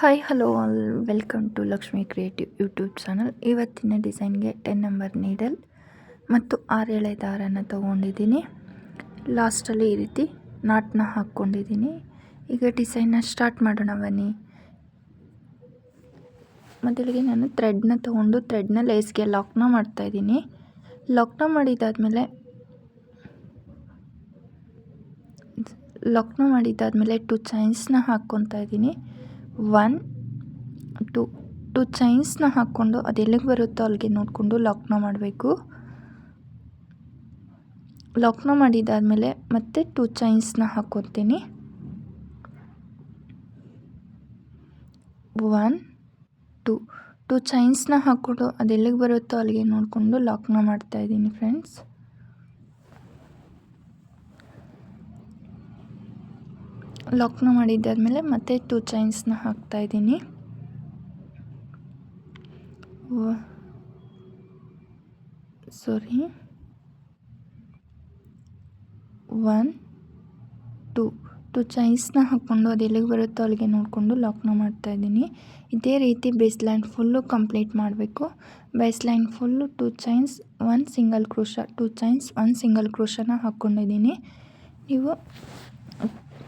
Hi hello all welcome to Lakshmi creative YouTube channel. ಇವತ್ತಿನ ಡಿಸೈನ್ಗೆ 10 number needle ಮತ್ತು 6 ಎಳೆ ದಾರನ ತೊಗೊಂಡಿದ್ದೀನಿ. ಲಾಸ್ಟಲ್ಲಿ ಈ ರೀತಿ ನಾಟ್ನ ಹಾಕ್ಕೊಂಡಿದ್ದೀನಿ. ಈಗ ಡಿಸೈನ್ನ ಸ್ಟಾರ್ಟ್ ಮಾಡೋಣ ಬನ್ನಿ. ಮೊದಲಿಗೆ ನಾನು ಥ್ರೆಡ್ನ ತೊಗೊಂಡು ಥ್ರೆಡ್ನ ಲೇಸ್ಗೆ ಲಾಕ್ನ ಮಾಡ್ತಾಯಿದ್ದೀನಿ. ಲಾಕ್ನ ಮಾಡಿದ್ದಾದಮೇಲೆ 2 ಚೈನ್ಸ್ನ ಹಾಕ್ಕೊತಾ ಇದ್ದೀನಿ. 1 2 ಚೈನ್ಸ್ನ ಹಾಕ್ಕೊಂಡು ಅದು ಎಲ್ಲಿಗೆ ಬರುತ್ತೋ ಅಲ್ಲಿಗೆ ನೋಡಿಕೊಂಡು ಲಾಕ್ನ ಮಾಡಬೇಕು. ಲಾಕ್ನ ಮಾಡಿದ್ದಾದಮೇಲೆ ಮತ್ತೆ 2 ಚೈನ್ಸ್ನ ಹಾಕ್ಕೊತೀನಿ. 1 2 ಚೈನ್ಸ್ನ ಹಾಕ್ಕೊಂಡು ಅದು ಎಲ್ಲಿಗೆ ಬರುತ್ತೋ ಅಲ್ಲಿಗೆ ನೋಡಿಕೊಂಡು ಲಾಕ್ನ ಮಾಡ್ತಾಯಿದ್ದೀನಿ ಫ್ರೆಂಡ್ಸ್. ಲಾಕ್ನ ಮಾಡಿದ್ದಾದಮೇಲೆ ಮತ್ತೆ 2 ಚೈನ್ಸ್ನ ಹಾಕ್ತಾಯಿದ್ದೀನಿ. 1 2 ಚೈನ್ಸ್ನ ಹಾಕ್ಕೊಂಡು ಅದು ಎಲ್ಲಿಗೆ ಬರುತ್ತೋ ಅಲ್ಲಿಗೆ ನೋಡಿಕೊಂಡು ಲಾಕ್ನ ಮಾಡ್ತಾಯಿದ್ದೀನಿ. ಇದೇ ರೀತಿ ಬೇಸ್ ಲೈನ್ ಫುಲ್ಲು ಕಂಪ್ಲೀಟ್ ಮಾಡಬೇಕು. Base line full 2 chains 1 single crochet 2 chains 1 single ಕ್ರೋಶನ ಹಾಕ್ಕೊಂಡಿದ್ದೀನಿ. ನೀವು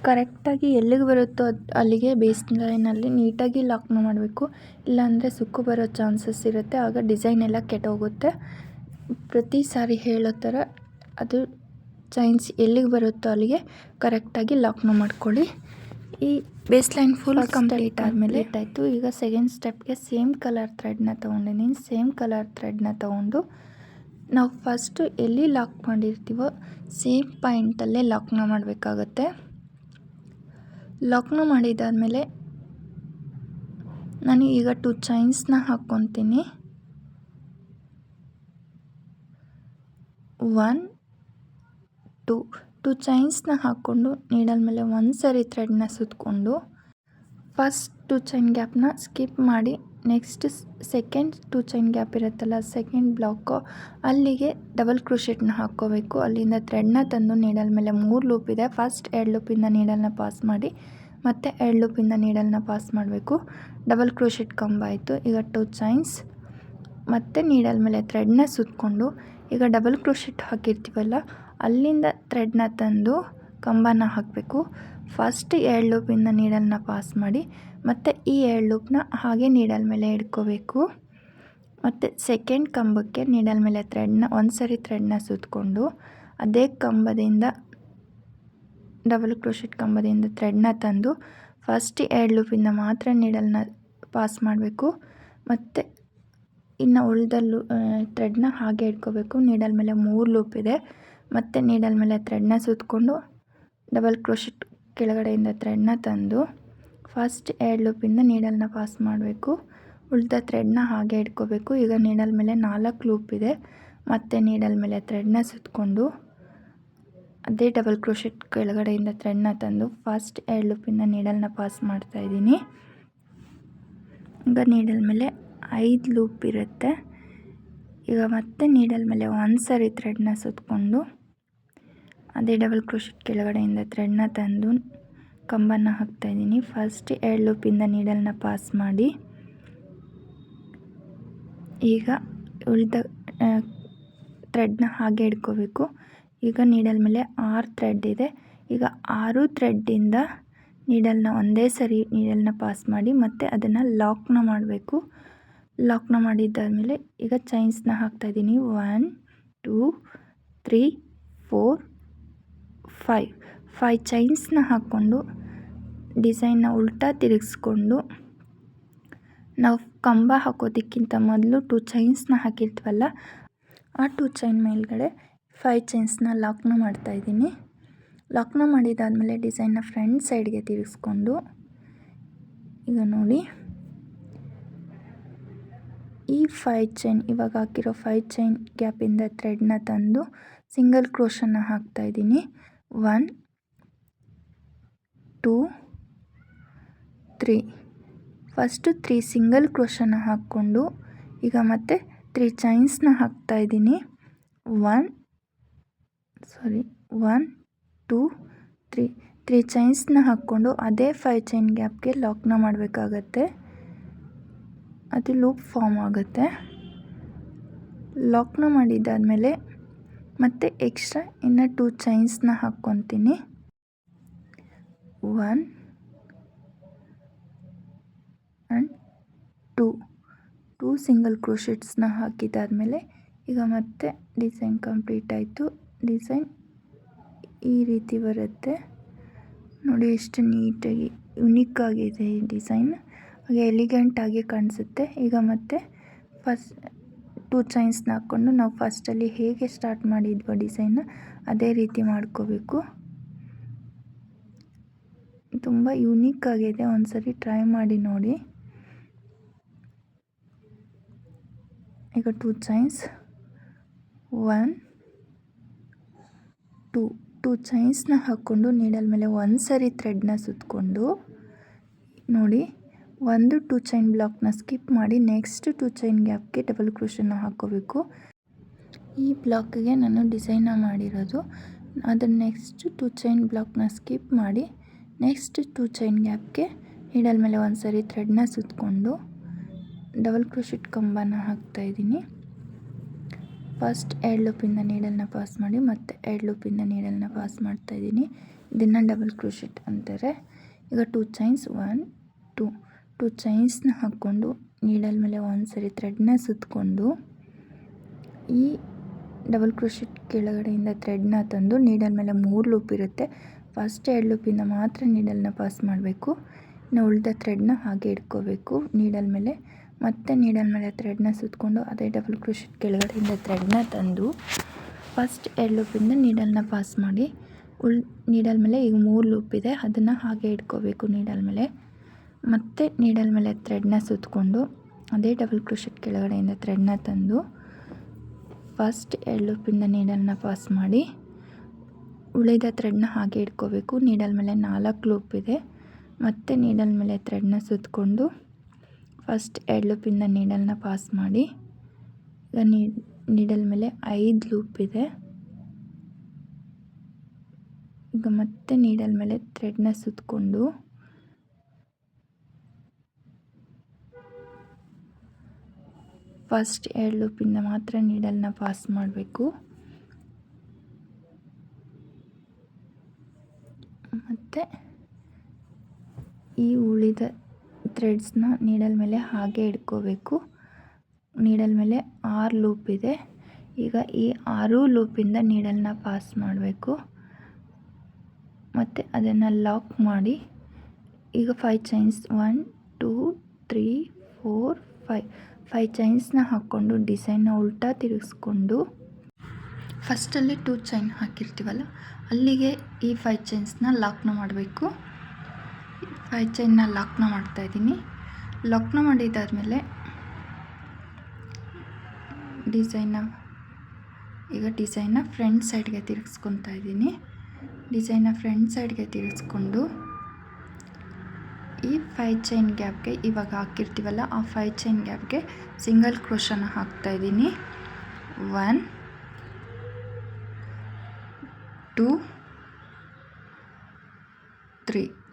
ಕರೆಕ್ಟಾಗಿ ಎಲ್ಲಿಗೆ ಬರುತ್ತೋ ಅಲ್ಲಿಗೆ ಬೇಸ್ ಲೈನಲ್ಲಿ ನೀಟಾಗಿ ಲಾಕ್ನ ಮಾಡಬೇಕು. ಇಲ್ಲಾಂದರೆ ಸುಕ್ಕು ಬರೋ ಚಾನ್ಸಸ್ ಇರುತ್ತೆ. ಆಗ ಡಿಸೈನ್ ಎಲ್ಲ ಕೆಟ್ಟೋಗುತ್ತೆ. ಪ್ರತಿ ಸಾರಿ ಹೇಳೋ ಥರ ಅದು ಚೈನ್ಸ್ ಎಲ್ಲಿಗೆ ಬರುತ್ತೋ ಅಲ್ಲಿಗೆ ಕರೆಕ್ಟಾಗಿ ಲಾಕ್ನ ಮಾಡ್ಕೊಳ್ಳಿ. ಈ ಬೇಸ್ ಲೈನ್ ಫುಲ್ ಕಂಪ್ಲೀಟ್ ಆದಮೇಲೆ ಆಯಿತು. ಈಗ ಸೆಕೆಂಡ್ ಸ್ಟೆಪ್ಗೆ ಸೇಮ್ ಕಲರ್ ಥ್ರೆಡ್ನ ತೊಗೊಂಡಿದ್ದೀನಿ. ಸೇಮ್ ಕಲರ್ ಥ್ರೆಡ್ನ ತೊಗೊಂಡು ನಾವು ಫಸ್ಟು ಎಲ್ಲಿ ಲಾಕ್ ಮಾಡಿರ್ತೀವೋ ಸೇಮ್ ಪಾಯಿಂಟಲ್ಲೇ ಲಾಕ್ನ ಮಾಡಬೇಕಾಗತ್ತೆ. ಲಾಕ್ನ ಮಾಡಿದ್ದಾದಮೇಲೆ ನಾನು ಈಗ 2 ಚೈನ್ಸ್ನ ಹಾಕ್ಕೊತೀನಿ. 1 2 ಚೈನ್ಸ್ನ ಹಾಕ್ಕೊಂಡು ನೀಡಲ್ ಮೇಲೆ ಒಂದು ಸರಿ ಥ್ರೆಡ್ನ ಸುತ್ತಕೊಂಡು ಫಸ್ಟ್ 2 ಚೈನ್ ಗ್ಯಾಪ್ನ ಸ್ಕಿಪ್ ಮಾಡಿ ನೆಕ್ಸ್ಟ್ ಸೆಕೆಂಡ್ 2 ಚೈನ್ ಗ್ಯಾಪ್ ಇರುತ್ತಲ್ಲ ಸೆಕೆಂಡ್ ಬ್ಲಾಕು ಅಲ್ಲಿಗೆ ಡಬಲ್ ಕ್ರೋಶೆಟ್ನ ಹಾಕ್ಕೋಬೇಕು. ಅಲ್ಲಿಂದ ಥ್ರೆಡ್ನ ತಂದು ನೀಡಲ್ ಮೇಲೆ 3 ಲೂಪ್ ಇದೆ. ಫಸ್ಟ್ 2 ಲೂಪಿಂದ ನೀಡಲ್ನ ಪಾಸ್ ಮಾಡಿ ಮತ್ತು 2 ಲೂಪಿಂದ ನೀಡಲ್ನ ಪಾಸ್ ಮಾಡಬೇಕು. ಡಬಲ್ ಕ್ರೋಶೆಟ್ ಕಂಬ ಆಯಿತು. ಈಗ 2 ಚೈನ್ಸ್ ಮತ್ತು ನೀಡಲ್ ಮೇಲೆ ಥ್ರೆಡ್ನ ಸುತ್ತಕೊಂಡು ಈಗ ಡಬಲ್ ಕ್ರೋಶೆಟ್ ಹಾಕಿರ್ತೀವಲ್ಲ ಅಲ್ಲಿಂದ ಥ್ರೆಡ್ನ ತಂದು ಕಂಬನ ಹಾಕಬೇಕು. ಫಸ್ಟ್ 2 ಲೂಪಿಂದ ನೀಡಲ್ನ ಪಾಸ್ ಮಾಡಿ ಮತ್ತು ಈ 2 ಲೂಪ್ನ ಹಾಗೆ ನೀಡಲ್ ಮೇಲೆ ಇಟ್ಕೋಬೇಕು. ಮತ್ತು ಸೆಕೆಂಡ್ ಕಂಬಕ್ಕೆ ನೀಡಲ್ ಮೇಲೆ ಥ್ರೆಡ್ನ ಒಂದು ಸರಿ ಥ್ರೆಡ್ನ ಸುತ್ತಕೊಂಡು ಅದೇ ಕಂಬದಿಂದ ಡಬಲ್ ಕ್ರೋಶೆಟ್ ಕಂಬದಿಂದ ಥ್ರೆಡ್ನ ತಂದು ಫಸ್ಟ್ 2 ಲೂಪಿಂದ ಮಾತ್ರ ನೀಡಲ್ನ ಪಾಸ್ ಮಾಡಬೇಕು. ಮತ್ತು ಇನ್ನು ಉಳಿದಲ್ಲೂ ಥ್ರೆಡ್ನ ಹಾಗೆ ಇಟ್ಕೋಬೇಕು. ನೀಡಲ್ ಮೇಲೆ 3 ಲೂಪ್ ಇದೆ. ಮತ್ತು ನೀಡಲ್ ಮೇಲೆ ಥ್ರೆಡ್ನ ಸುತ್ತಕೊಂಡು ಡಬಲ್ ಕ್ರೋಶೆಟ್ ಕೆಳಗಡೆಯಿಂದ ಥ್ರೆಡ್ನ ತಂದು ಫಸ್ಟ್ 2 ಲೂಪಿಂದ ನೀಡಲ್ನ ಪಾಸ್ ಮಾಡಬೇಕು. ಉಳಿದ ಥ್ರೆಡ್ನ ಹಾಗೆ ಇಟ್ಕೋಬೇಕು. ಈಗ ನೀಡಲ್ ಮೇಲೆ 4 ಲೂಪ್ ಇದೆ. ಮತ್ತು ನೀಡಲ್ ಮೇಲೆ ಥ್ರೆಡ್ನ ಸುತ್ತಕೊಂಡು ಅದೇ ಡಬಲ್ ಕ್ರೋಶೆಟ್ ಕೆಳಗಡೆಯಿಂದ ಥ್ರೆಡ್ನ ತಂದು ಫಸ್ಟ್ 2 ಲೂಪಿಂದ ನೀಡಲ್ನ ಪಾಸ್ ಮಾಡ್ತಾಯಿದ್ದೀನಿ. ಈಗ ನೀಡಲ್ ಮೇಲೆ 5 ಲೂಪ್ ಇರುತ್ತೆ. ಈಗ ಮತ್ತೆ ನೀಡಲ್ ಮೇಲೆ ಒಂದು ಸರಿ ಥ್ರೆಡ್ನ ಸುತ್ತಕೊಂಡು ಅದೇ ಡಬಲ್ ಕ್ರೋಶೆಟ್ ಕೆಳಗಡೆಯಿಂದ ಥ್ರೆಡ್ನ ತಂದು ಕಂಬನ ಹಾಕ್ತಾಯಿದ್ದೀನಿ. ಫಸ್ಟ್ 2 ಲೂಪಿಂದ ನೀಡಲ್ನ ಪಾಸ್ ಮಾಡಿ ಈಗ ಉಳಿದ ಥ್ರೆಡ್ನ ಹಾಗೆ ಇಟ್ಕೋಬೇಕು. ಈಗ ನೀಡಲ್ ಮೇಲೆ 6 ಥ್ರೆಡ್ ಇದೆ. ಈಗ 6 ಥ್ರೆಡ್ಡಿಂದ ನೀಡಲ್ನ ಒಂದೇ ಸರಿ ನೀಡಲ್ನ ಪಾಸ್ ಮಾಡಿ ಮತ್ತು ಅದನ್ನು ಲಾಕ್ನ ಮಾಡಬೇಕು. ಲಾಕ್ನ ಮಾಡಿದ್ದಾದಮೇಲೆ ಈಗ ಚೈನ್ಸ್ನ ಹಾಕ್ತಾಯಿದ್ದೀನಿ. 1 2 3 4 5 ಚೈನ್ಸ್ನ ಹಾಕ್ಕೊಂಡು ಡಿಸೈನ್ನ ಉಲ್ಟಾ ತಿರುಗಿಸ್ಕೊಂಡು ನಾವು ಕಂಬ ಹಾಕೋದಕ್ಕಿಂತ ಮೊದಲು 2 ಚೈನ್ಸ್ನ ಹಾಕಿರ್ತೀವಲ್ಲ ಆ 2 ಚೈನ್ ಮೇಲ್ಗಡೆ 5 ಚೈನ್ಸ್ನ ಲಾಕ್ನ ಮಾಡ್ತಾಯಿದ್ದೀನಿ. ಲಾಕ್ನ ಮಾಡಿದ್ದಾದಮೇಲೆ ಡಿಸೈನ್ನ ಫ್ರಂಟ್ ಸೈಡ್ಗೆ ತಿರುಗಿಸ್ಕೊಂಡು ಈಗ ನೋಡಿ ಈ 5 ಚೈನ್ ಇವಾಗ ಹಾಕಿರೋ 5 ಚೈನ್ ಗ್ಯಾಪಿಂದ ಥ್ರೆಡ್ನ ತಂದು ಸಿಂಗಲ್ ಕ್ರೋಶನ ಹಾಕ್ತಾಯಿದ್ದೀನಿ. 1 2 3 ಫಸ್ಟು 3 ಸಿಂಗಲ್ ಕ್ರೋಶನ ಹಾಕ್ಕೊಂಡು ಈಗ ಮತ್ತೆ 3 ಚೈನ್ಸ್ನ ಹಾಕ್ತಾಯಿದ್ದೀನಿ. 1 2 3 3 ಚೈನ್ಸ್ನ ಹಾಕ್ಕೊಂಡು ಅದೇ 5 ಚೈನ್ ಗ್ಯಾಪ್ಗೆ ಲಾಕ್ನ ಮಾಡಬೇಕಾಗತ್ತೆ. ಅದು ಲೂಪ್ ಫಾರ್ಮ್ ಆಗುತ್ತೆ. ಲಾಕ್ನ ಮಾಡಿದ್ದಾದಮೇಲೆ ಮತ್ತೆ ಎಕ್ಸ್ಟ್ರಾ ಇನ್ನು 2 ಚೈನ್ಸ್ನ ಹಾಕ್ಕೊತೀನಿ. 1 ಆ್ಯಂಡ್ 2 ಸಿಂಗಲ್ ಕ್ರೋಶೆಟ್ಸ್ನ ಹಾಕಿದ್ದಾದಮೇಲೆ ಈಗ ಮತ್ತೆ ಡಿಸೈನ್ ಕಂಪ್ಲೀಟ್ ಆಯಿತು. ಡಿಸೈನ್ ಈ ರೀತಿ ಬರುತ್ತೆ ನೋಡಿ, ಎಷ್ಟು ನೀಟಾಗಿ ಯುನಿಕ್ ಆಗಿದೆ ಈ ಡಿಸೈನ್, ಹಾಗೆ ಎಲಿಗೆಂಟ್ ಆಗಿ ಕಾಣಿಸುತ್ತೆ. ಈಗ ಮತ್ತೆ ಫಸ್ಟ್ 2 ಚೈನ್ಸ್ನ ಹಾಕ್ಕೊಂಡು ನಾವು ಫಸ್ಟಲ್ಲಿ ಹೇಗೆ ಸ್ಟಾರ್ಟ್ ಮಾಡಿದ್ವೋ ಡಿಸೈನ್ನ ಅದೇ ರೀತಿ ಮಾಡ್ಕೋಬೇಕು. ತುಂಬ ಯುನಿಕ್ ಆಗಿದೆ, ಒಂದ್ಸರಿ ಟ್ರೈ ಮಾಡಿ ನೋಡಿ. ಈಗ 2 ಚೈನ್ಸ್ 1 2 ಚೈನ್ಸ್ನ ಹಾಕ್ಕೊಂಡು ನೀಡಲ್ ಮೇಲೆ ಒಂದು ಸರಿ ಥ್ರೆಡ್ನ ಸುತ್ತಕೊಂಡು ನೋಡಿ, 2 ಚೈನ್ ಬ್ಲಾಕ್ನ ಸ್ಕಿಪ್ ಮಾಡಿ ನೆಕ್ಸ್ಟ್ 2 ಚೈನ್ ಗ್ಯಾಪ್ಗೆ ಡಬಲ್ ಕ್ರೋಶನ್ನ ಹಾಕ್ಕೋಬೇಕು. ಈ ಬ್ಲಾಕ್ಗೆ ನಾನು ಡಿಸೈನ್ನ ಮಾಡಿರೋದು. ಅದನ್ನು ನೆಕ್ಸ್ಟ್ 2 ಚೈನ್ ಬ್ಲಾಕ್ನ ಸ್ಕಿಪ್ ಮಾಡಿ ನೆಕ್ಸ್ಟ್ 2 ಚೈನ್ ಗ್ಯಾಪ್ಗೆ ನೀಡಲ್ ಮೇಲೆ ಒಂದು ಸರಿ ಥ್ರೆಡ್ನ ಸುತ್ತಕೊಂಡು ಡಬಲ್ ಕ್ರೋಶೆಟ್ ಕಂಬನ ಹಾಕ್ತಾಯಿದ್ದೀನಿ. ಫಸ್ಟ್ 2 ಲೂಪಿಂದ ನೀಡಲ್ನ ಪಾಸ್ ಮಾಡಿ ಮತ್ತೆ 2 ಲೂಪಿಂದ ನೀಡಲ್ನ ಪಾಸ್ ಮಾಡ್ತಾಯಿದ್ದೀನಿ. ಇದನ್ನು ಡಬಲ್ ಕ್ರೋಶೆಟ್ ಅಂತಾರೆ. ಈಗ 2 ಚೈನ್ಸ್ 1 2 ಚೈನ್ಸ್ನ ಹಾಕ್ಕೊಂಡು ನೀಡಲ್ ಮೇಲೆ ಒಂದು ಸರಿ ಥ್ರೆಡ್ನ ಸುತ್ತಕೊಂಡು ಈ ಡಬಲ್ ಕ್ರೋಶೆಟ್ ಕೆಳಗಡೆಯಿಂದ ಥ್ರೆಡ್ನ ತಂದು ನೀಡಲ್ ಮೇಲೆ 3 ಲೂಪ್ ಇರುತ್ತೆ. ಫಸ್ಟ್ 2 ಲೂಪಿಂದ ಮಾತ್ರ ನೀಡಲ್ನ ಪಾಸ್ ಮಾಡಬೇಕು. ಇನ್ನು ಉಳಿದ ಥ್ರೆಡ್ನ ಹಾಗೆ ಇಟ್ಕೋಬೇಕು. ನೀಡಲ್ ಮೇಲೆ ಮತ್ತೆ ನೀಡಲ್ ಮೇಲೆ ಥ್ರೆಡ್ನ ಸುತ್ತಕೊಂಡು ಅದೇ ಡಬಲ್ ಕ್ರೋಶೆಟ್ ಕೆಳಗಡೆಯಿಂದ ಥ್ರೆಡ್ನ ತಂದು ಫಸ್ಟ್ 2 ಲೂಪಿಂದ ನೀಡಲ್ನ ಪಾಸ್ ಮಾಡಿ ನೀಡಲ್ ಮೇಲೆ ಈಗ 3 ಲೂಪ್ ಇದೆ, ಅದನ್ನು ಹಾಗೆ ಇಟ್ಕೋಬೇಕು. ನೀಡಲ್ ಮೇಲೆ ಮತ್ತೆ ನೀಡಲ್ ಮೇಲೆ ಥ್ರೆಡ್ನ ಸುತ್ತಕೊಂಡು ಅದೇ ಡಬಲ್ ಕ್ರೋಶೆಟ್ ಕೆಳಗಡೆಯಿಂದ ಥ್ರೆಡ್ನ ತಂದು ಫಸ್ಟ್ 2 ಲೂಪಿಂದ ನೀಡಲ್ನ ಪಾಸ್ ಮಾಡಿ ಉಳಿದ ಥ್ರೆಡ್ನ ಹಾಗೆ ಇಟ್ಕೋಬೇಕು. ನೀಡಲ್ ಮೇಲೆ 4 ಲೂಪ್ ಇದೆ, ಮತ್ತೆ ನೀಡಲ್ ಮೇಲೆ ಥ್ರೆಡ್ನ ಸುತ್ತಕೊಂಡು ಫಸ್ಟ್ 2 ಲೂಪಿಂದ ನೀಡಲ್ನ ಪಾಸ್ ಮಾಡಿ ಈಗ ನೀಡಲ್ ಮೇಲೆ 5 ಲೂಪ್ ಇದೆ. ಈಗ ಮತ್ತೆ ನೀಡಲ್ ಮೇಲೆ ಥ್ರೆಡ್ನ ಸುತ್ತಕೊಂಡು ಫಸ್ಟ್ 2 ಲೂಪಿಂದ ಮಾತ್ರ ನೀಡಲ್ನ ಪಾಸ್ ಮಾಡಬೇಕು. ಮತ್ತು ಈ ಉಳಿದ ಥ್ರೆಡ್ಸ್ನ ನೀಡಲ್ ಮೇಲೆ ಹಾಗೆ ಇಟ್ಕೋಬೇಕು. ನೀಡಲ್ ಮೇಲೆ 6 ಲೂಪ್ ಇದೆ. ಈಗ ಈ 6 ಲೂಪಿಂದ ನೀಡಲ್ನ ಪಾಸ್ ಮಾಡಬೇಕು ಮತ್ತು ಅದನ್ನು ಲಾಕ್ ಮಾಡಿ ಈಗ 5 ಚೈನ್ಸ್ 1 2 3 4 5 ಚೈನ್ಸ್ನ ಹಾಕ್ಕೊಂಡು ಡಿಸೈನ್ನ ಉಲ್ಟಾ ತಿರುಗಿಸ್ಕೊಂಡು ಫಸ್ಟಲ್ಲಿ 2 ಚೈನ್ ಹಾಕಿರ್ತೀವಲ್ಲ ಅಲ್ಲಿಗೆ ಈ 5 ಚೈನ್ಸ್ನ ಲಾಕ್ನ ಮಾಡಬೇಕು. 5 ಚೈನ್ನ ಲಾಕ್ನ ಮಾಡ್ತಾಯಿದ್ದೀನಿ. ಲಾಕ್ನ ಮಾಡಿದ್ದಾದಮೇಲೆ ಡಿಸೈನ್ನ ಫ್ರಂಟ್ ಸೈಡ್ಗೆ ತಿರುಗಿಸ್ಕೊತಾ ಇದ್ದೀನಿ. ಡಿಸೈನ್ನ ಫ್ರಂಟ್ ಸೈಡ್ಗೆ ತಿರುಗಿಸ್ಕೊಂಡು ಈ 5 ಚೈನ್ ಗ್ಯಾಪ್ಗೆ ಇವಾಗ ಹಾಕಿರ್ತೀವಲ್ಲ ಆ 5 ಚೈನ್ ಗ್ಯಾಪ್ಗೆ ಸಿಂಗಲ್ ಕ್ರೋಶನ ಹಾಕ್ತಾಯಿದ್ದೀನಿ. 1 2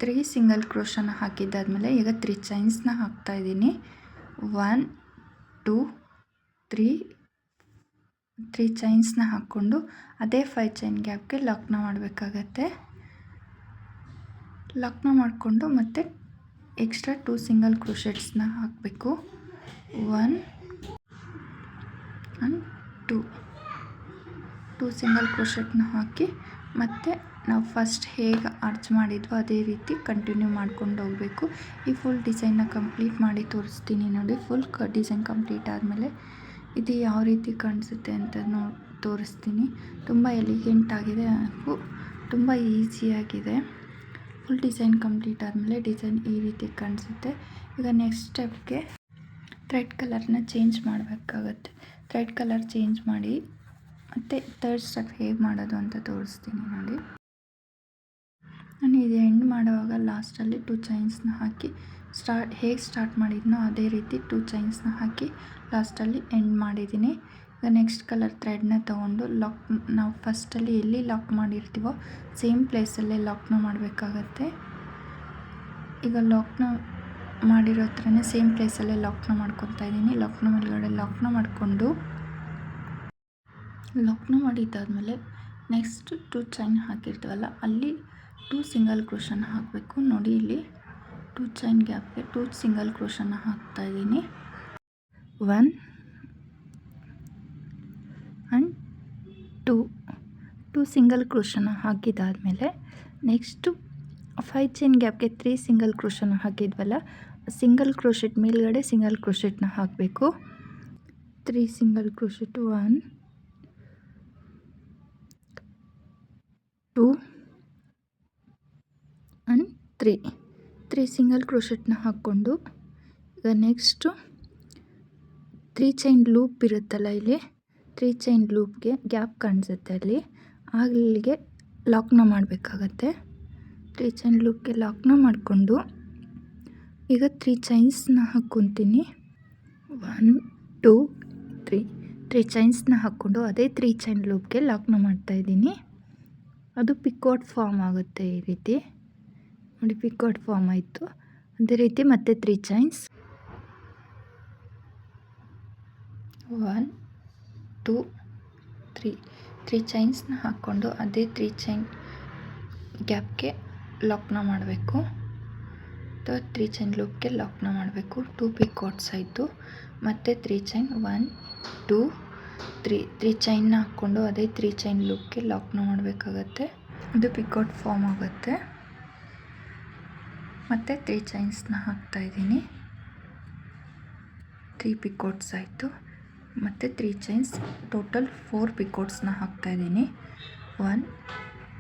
3 ಸಿಂಗಲ್ ಕ್ರೋಶನ ಹಾಕಿದ್ದಾದಮೇಲೆ ಈಗ 3 ಚೈನ್ಸ್ನ ಹಾಕ್ತಾಯಿದ್ದೀನಿ. 1 2 3 ಚೈನ್ಸ್ನ ಹಾಕ್ಕೊಂಡು ಅದೇ 5 ಚೈನ್ ಗ್ಯಾಪ್ಗೆ ಲಾಕ್ನ ಮಾಡಬೇಕಾಗತ್ತೆ. ಲಾಕ್ನ ಮಾಡಿಕೊಂಡು ಮತ್ತೆ ಎಕ್ಸ್ಟ್ರಾ 2 ಸಿಂಗಲ್ ಕ್ರೋಶೆಟ್ಸ್ನ ಹಾಕಬೇಕು. 1 ಆ್ಯಂಡ್ 2 ಸಿಂಗಲ್ ಕ್ರೋಶೆಟ್ನ ಹಾಕಿ ಮತ್ತೆ ನಾವು ಫಸ್ಟ್ ಹೇಗೆ ಆರ್ಚ್ ಮಾಡಿದ್ವೋ ಅದೇ ರೀತಿ ಕಂಟಿನ್ಯೂ ಮಾಡ್ಕೊಂಡು ಹೋಗಬೇಕು. ಈ ಫುಲ್ ಡಿಸೈನ್ನ ಕಂಪ್ಲೀಟ್ ಮಾಡಿ ತೋರಿಸ್ತೀನಿ ನೋಡಿ. ಫುಲ್ ಡಿಸೈನ್ ಕಂಪ್ಲೀಟ್ ಆದಮೇಲೆ ಇದು ಯಾವ ರೀತಿ ಕಾಣಿಸುತ್ತೆ ಅಂತ ತೋರಿಸ್ತೀನಿ. ತುಂಬ ಎಲಿಗೆಂಟ್ ಆಗಿದೆ ಹಾಗೂ ತುಂಬ ಈಸಿಯಾಗಿದೆ. ಫುಲ್ ಡಿಸೈನ್ ಕಂಪ್ಲೀಟ್ ಆದಮೇಲೆ ಡಿಸೈನ್ ಈ ರೀತಿ ಕಾಣಿಸುತ್ತೆ. ಈಗ ನೆಕ್ಸ್ಟ್ ಸ್ಟೆಪ್ಗೆ ಥ್ರೆಡ್ ಕಲರ್ನ ಚೇಂಜ್ ಮಾಡಬೇಕಾಗತ್ತೆ. ಥ್ರೆಡ್ ಕಲರ್ ಚೇಂಜ್ ಮಾಡಿ ಮತ್ತು ಥರ್ಡ್ ಸ್ಟೆಪ್ ಹೇಗೆ ಮಾಡೋದು ಅಂತ ತೋರಿಸ್ತೀನಿ ನೋಡಿ. ನಾನು ಇದು ಎಂಡ್ ಮಾಡುವಾಗ ಲಾಸ್ಟಲ್ಲಿ 2 ಚೈನ್ಸ್ನ ಹಾಕಿ ಹೇಗೆ ಸ್ಟಾರ್ಟ್ ಮಾಡಿದ್ನೋ ಅದೇ ರೀತಿ 2 ಚೈನ್ಸ್ನ ಹಾಕಿ ಲಾಸ್ಟಲ್ಲಿ ಎಂಡ್ ಮಾಡಿದ್ದೀನಿ. ನೆಕ್ಸ್ಟ್ ಕಲರ್ ಥ್ರೆಡ್ನ ತೊಗೊಂಡು ನಾವು ಫಸ್ಟಲ್ಲಿ ಎಲ್ಲಿ ಲಾಕ್ ಮಾಡಿರ್ತೀವೋ ಸೇಮ್ ಪ್ಲೇಸಲ್ಲೇ ಲಾಕ್ನ ಮಾಡಬೇಕಾಗತ್ತೆ. ಈಗ ಲಾಕ್ನ ಮಾಡಿರೋ ಥರನೇ ಸೇಮ್ ಪ್ಲೇಸಲ್ಲೇ ಲಾಕ್ನ ಮಾಡ್ಕೊತಾ ಇದ್ದೀನಿ. ಲಾಕ್ನ ಮೇಲ್ಗಡೆ ಲಾಕ್ನ ಮಾಡಿದ್ದಾದಮೇಲೆ ನೆಕ್ಸ್ಟ್ 2 ಚೈನ್ ಹಾಕಿರ್ತೀವಲ್ಲ ಅಲ್ಲಿ 2 ಸಿಂಗಲ್ ಕ್ರೋಶನ ಹಾಕಬೇಕು. ನೋಡಿ ಇಲ್ಲಿ 2 ಚೈನ್ ಗ್ಯಾಪ್ಗೆ 2 ಸಿಂಗಲ್ ಕ್ರೋಶನ ಹಾಕ್ತಾ ಇದ್ದೀನಿ. 1 ಆ್ಯಂಡ್ 2 ಸಿಂಗಲ್ ಕ್ರೋಶನ ಹಾಕಿದಾದಮೇಲೆ ನೆಕ್ಸ್ಟು 5 ಚೈನ್ ಗ್ಯಾಪ್ಗೆ 3 ಸಿಂಗಲ್ ಕ್ರೋಶನ ಹಾಕಿದ್ವಲ್ಲ, ಸಿಂಗಲ್ ಕ್ರೋಶೆಟ್ ಮೇಲ್ಗಡೆ ಸಿಂಗಲ್ ಕ್ರೋಶೆಟ್ನ ಹಾಕಬೇಕು. 3 ಸಿಂಗಲ್ ಕ್ರೋಶೆಟ್ 1 2 ಆ್ಯಂಡ್ 3 ಸಿಂಗಲ್ ಕ್ರೋಶೆಟ್ನ ಹಾಕ್ಕೊಂಡು ಈಗ ನೆಕ್ಸ್ಟು 3 ಚೈನ್ ಲೂಪ್ ಇರುತ್ತಲ್ಲ, ಇಲ್ಲಿ 3 ಚೈನ್ ಲೂಪ್ಗೆ ಗ್ಯಾಪ್ ಕಾಣಿಸುತ್ತೆ ಅಲ್ಲಿಗೆ ಲಾಕ್ನ ಮಾಡಬೇಕಾಗತ್ತೆ. 3 ಚೈನ್ ಲೂಪ್ಗೆ ಲಾಕ್ನ ಮಾಡಿಕೊಂಡು ಈಗ 3 ಚೈನ್ಸ್ನ ಹಾಕ್ಕೊತೀನಿ. 1 2 3 ಚೈನ್ಸ್ನ ಹಾಕ್ಕೊಂಡು ಅದೇ 3 ಚೈನ್ ಲೂಪ್ಗೆ ಲಾಕ್ನ ಮಾಡ್ತಾಯಿದ್ದೀನಿ. ಅದು ಪಿಕಾಟ್ ಫಾರ್ಮ್ ಆಗುತ್ತೆ. ಈ ರೀತಿ ನೋಡಿ, ಪಿಕಾಟ್ ಫಾರ್ಮ್ ಆಯಿತು. ಅದೇ ರೀತಿ ಮತ್ತೆ 3 ಚೈನ್ಸ್ 1 2 3 ಚೈನ್ಸ್ನ ಹಾಕ್ಕೊಂಡು ಅದೇ 3 ಚೈನ್ ಗ್ಯಾಪ್ಗೆ ಲಾಕ್ನ ಮಾಡಬೇಕು. 3 ಚೈನ್ ಲೂಪ್ಗೆ ಲಾಕ್ನ ಮಾಡಬೇಕು. 2 ಪಿಕಾಟ್ಸ್ ಆಯಿತು. ಮತ್ತು 3 ಚೈನ್ 1 2 3 ಚೈನ್ನ ಹಾಕ್ಕೊಂಡು ಅದೇ 3 ಚೈನ್ ಲೂಪ್ಗೆ ಲಾಕ್ನ ಮಾಡಬೇಕಾಗತ್ತೆ. ಇದು ಪಿಕಾಟ್ ಫಾರ್ಮ್ ಆಗುತ್ತೆ. ಮತ್ತು 3 ಚೈನ್ಸ್ನ ಹಾಕ್ತಾಯಿದ್ದೀನಿ. 3 ಪಿಕಾಟ್ಸ್ ಆಯಿತು. ಮತ್ತು 3 ಚೈನ್ಸ್, ಟೋಟಲ್ 4 ಪಿಕಾಟ್ಸ್ನ ಹಾಕ್ತಾಯಿದ್ದೀನಿ. 1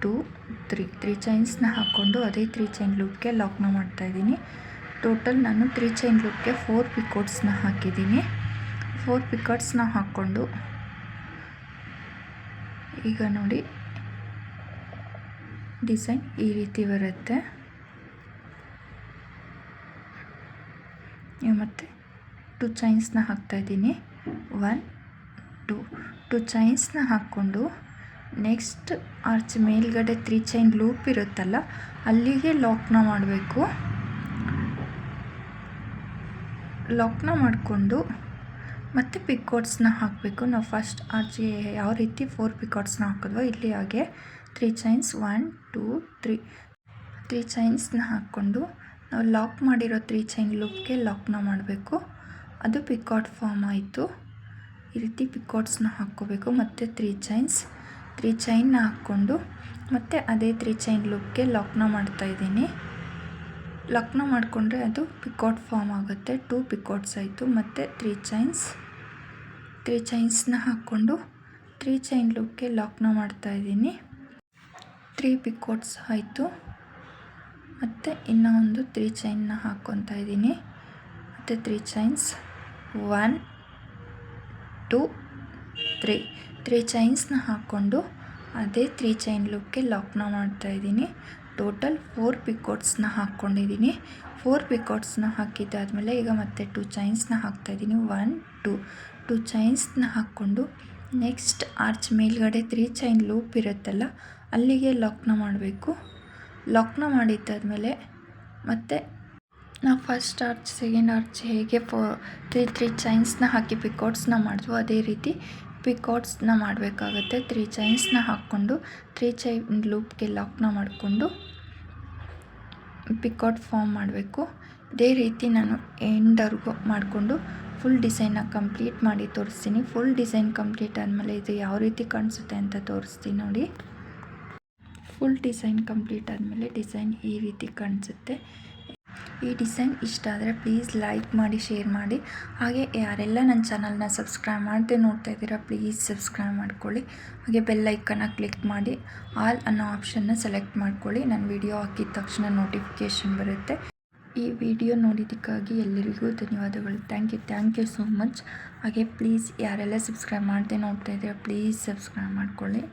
2 3 ಚೈನ್ಸ್ನ ಹಾಕ್ಕೊಂಡು ಅದೇ 3 ಚೈನ್ ಲೂಪ್ಗೆ ಲಾಕ್ನ ಮಾಡ್ತಾಯಿದ್ದೀನಿ. ಟೋಟಲ್ ನಾನು 3 ಚೈನ್ ಲೂಪ್ಗೆ 4 ಪಿಕಾಟ್ಸ್ನ ಹಾಕಿದ್ದೀನಿ. 4 ಪಿಕಾಟ್ಸ್ನ ಹಾಕ್ಕೊಂಡು ಈಗ ನೋಡಿ ಡಿಸೈನ್ ಈ ರೀತಿ ಬರುತ್ತೆ. ಮತ್ತು 2 ಚೈನ್ಸ್ನ ಹಾಕ್ತಾಯಿದ್ದೀನಿ. 1 2 ಚೈನ್ಸ್ನ ಹಾಕ್ಕೊಂಡು ನೆಕ್ಸ್ಟ್ ಆರ್ಚ್ ಮೇಲ್ಗಡೆ 3 ಚೈನ್ ಲೂಪ್ ಇರುತ್ತಲ್ಲ ಅಲ್ಲಿಗೆ ಲಾಕ್ನ ಮಾಡಬೇಕು. ಲಾಕ್ನ ಮಾಡಿಕೊಂಡು ಮತ್ತು ಪಿಕಾಟ್ಸ್ನ ಹಾಕಬೇಕು. ನಾವು ಫಸ್ಟ್ ಆರ್ಚಿಗೆ ಯಾವ ರೀತಿ 4 ಪಿಕಾಟ್ಸ್ನ ಹಾಕಿದ್ವೋ ಇಲ್ಲಿ ಹಾಗೆ 3 ಚೈನ್ಸ್ 1 2 3 ಚೈನ್ಸ್ನ ಹಾಕ್ಕೊಂಡು ನಾವು ಲಾಕ್ ಮಾಡಿರೋ 3 ಚೈನ್ ಲೂಪ್ಗೆ ಲಾಕ್ನ ಮಾಡಬೇಕು. ಅದು ಪಿಕಾಟ್ ಫಾರ್ಮ್ ಆಯಿತು. ಈ ರೀತಿ ಪಿಕಾಟ್ಸ್ನ ಹಾಕ್ಕೋಬೇಕು. ಮತ್ತು 3 ಚೈನ್ನ ಹಾಕ್ಕೊಂಡು ಮತ್ತು ಅದೇ 3 ಚೈನ್ ಲೂಪ್ಗೆ ಲಾಕ್ನ ಮಾಡ್ತಾಯಿದ್ದೀನಿ. ಲಾಕ್ನ ಮಾಡಿಕೊಂಡ್ರೆ ಅದು ಪಿಕಾಟ್ ಫಾರ್ಮ್ ಆಗುತ್ತೆ. 2 ಪಿಕಾಟ್ಸ್ ಆಯಿತು. ಮತ್ತು 3 ಚೈನ್ಸ್ನ ಹಾಕ್ಕೊಂಡು 3 ಚೈನ್ ಲೂಪ್ಗೆ ಲಾಕ್ನ ಮಾಡ್ತಾಯಿದ್ದೀನಿ. 3 ಪಿಕಾಟ್ಸ್ ಆಯಿತು. ಮತ್ತು ಇನ್ನೂ ಒಂದು 3 ಚೈನ್ನ ಹಾಕ್ಕೊತಾ ಇದ್ದೀನಿ. ಮತ್ತು 3 ಚೈನ್ಸ್ 1 2 3 ಚೈನ್ಸ್ನ ಹಾಕ್ಕೊಂಡು ಅದೇ 3 ಚೈನ್ ಲೂಪ್ಗೆ ಲಾಕ್ನ ಮಾಡ್ತಾಯಿದ್ದೀನಿ. ಟೋಟಲ್ 4 ಪಿಕಾಟ್ಸ್ನ ಹಾಕ್ಕೊಂಡಿದ್ದೀನಿ. 4 ಪಿಕಾಟ್ಸ್ನ ಹಾಕಿದ್ದಾದಮೇಲೆ ಈಗ ಮತ್ತೆ 2 ಚೈನ್ಸ್ನ ಹಾಕ್ತಾಯಿದ್ದೀನಿ. 1 2 ಚೈನ್ಸ್ನ ಹಾಕ್ಕೊಂಡು ನೆಕ್ಸ್ಟ್ ಆರ್ಚ್ ಮೇಲ್ಗಡೆ 3 ಚೈನ್ ಲೂಪ್ ಇರುತ್ತಲ್ಲ ಅಲ್ಲಿಗೆ ಲಾಕ್ನ ಮಾಡಬೇಕು. ಲಾಕ್ನ ಮಾಡಿದ್ದಾದಮೇಲೆ ಮತ್ತೆ ನಾವು ಫಸ್ಟ್ ಆರ್ಚ್ ಸೆಕೆಂಡ್ ಆರ್ಚ್ ಹೇಗೆ 3 ಚೈನ್ಸ್ನ ಹಾಕಿ ಪಿಕಾಟ್ಸ್ನ ಮಾಡಿದ್ವೋ ಅದೇ ರೀತಿ ಪಿಕಾಟ್ಸ್ನ ಮಾಡಬೇಕಾಗತ್ತೆ. 3 ಚೈನ್ಸ್ನ ಹಾಕ್ಕೊಂಡು 3 ಚೈನ್ ಲೂಪ್ಗೆ ಲಾಕ್ನ ಮಾಡಿಕೊಂಡು ಪಿಕಾಟ್ ಫಾರ್ಮ್ ಮಾಡಬೇಕು. ಇದೇ ರೀತಿ ನಾನು ಎಂಡ್ವರೆಗೂ ಮಾಡಿಕೊಂಡು ಫುಲ್ ಡಿಸೈನ್ನ ಕಂಪ್ಲೀಟ್ ಮಾಡಿ ತೋರಿಸ್ತೀನಿ. ಫುಲ್ ಡಿಸೈನ್ ಕಂಪ್ಲೀಟ್ ಆದಮೇಲೆ ಇದು ಯಾವ ರೀತಿ ಕಾಣಿಸುತ್ತೆ ಅಂತ ತೋರಿಸ್ತೀನಿ ನೋಡಿ. ಫುಲ್ ಡಿಸೈನ್ ಕಂಪ್ಲೀಟ್ ಆದಮೇಲೆ ಡಿಸೈನ್ ಈ ರೀತಿ ಕಾಣಿಸುತ್ತೆ. ಈ ಡಿಸೈನ್ ಇಷ್ಟ ಆದರೆ ಪ್ಲೀಸ್ ಲೈಕ್ ಮಾಡಿ, ಶೇರ್ ಮಾಡಿ. ಹಾಗೆ ಯಾರೆಲ್ಲ ನನ್ನ ಚಾನಲ್ನ ಸಬ್ಸ್ಕ್ರೈಬ್ ಮಾಡದೆ ನೋಡ್ತಾ ಇದ್ದೀರಾ ಪ್ಲೀಸ್ ಸಬ್ಸ್ಕ್ರೈಬ್ ಮಾಡ್ಕೊಳ್ಳಿ. ಹಾಗೆ ಬೆಲ್ ಐಕನ್ನ ಕ್ಲಿಕ್ ಮಾಡಿ ಆಲ್ ಅನ್ನೋ ಆಪ್ಷನ್ನ ಸೆಲೆಕ್ಟ್ ಮಾಡ್ಕೊಳ್ಳಿ. ನಾನು ವಿಡಿಯೋ ಹಾಕಿದ ತಕ್ಷಣ ನೋಟಿಫಿಕೇಷನ್ ಬರುತ್ತೆ. ಈ ವಿಡಿಯೋ ನೋಡಿದ್ದಕ್ಕಾಗಿ ಎಲ್ಲರಿಗೂ ಧನ್ಯವಾದಗಳು. Thank you so much. ಹಾಗೆ ಪ್ಲೀಸ್ ಯಾರೆಲ್ಲ ಸಬ್ಸ್ಕ್ರೈಬ್ ಮಾಡದೆ ನೋಡ್ತಾ ಇದ್ದೀರಾ ಪ್ಲೀಸ್ ಸಬ್ಸ್ಕ್ರೈಬ್ ಮಾಡ್ಕೊಳ್ಳಿ.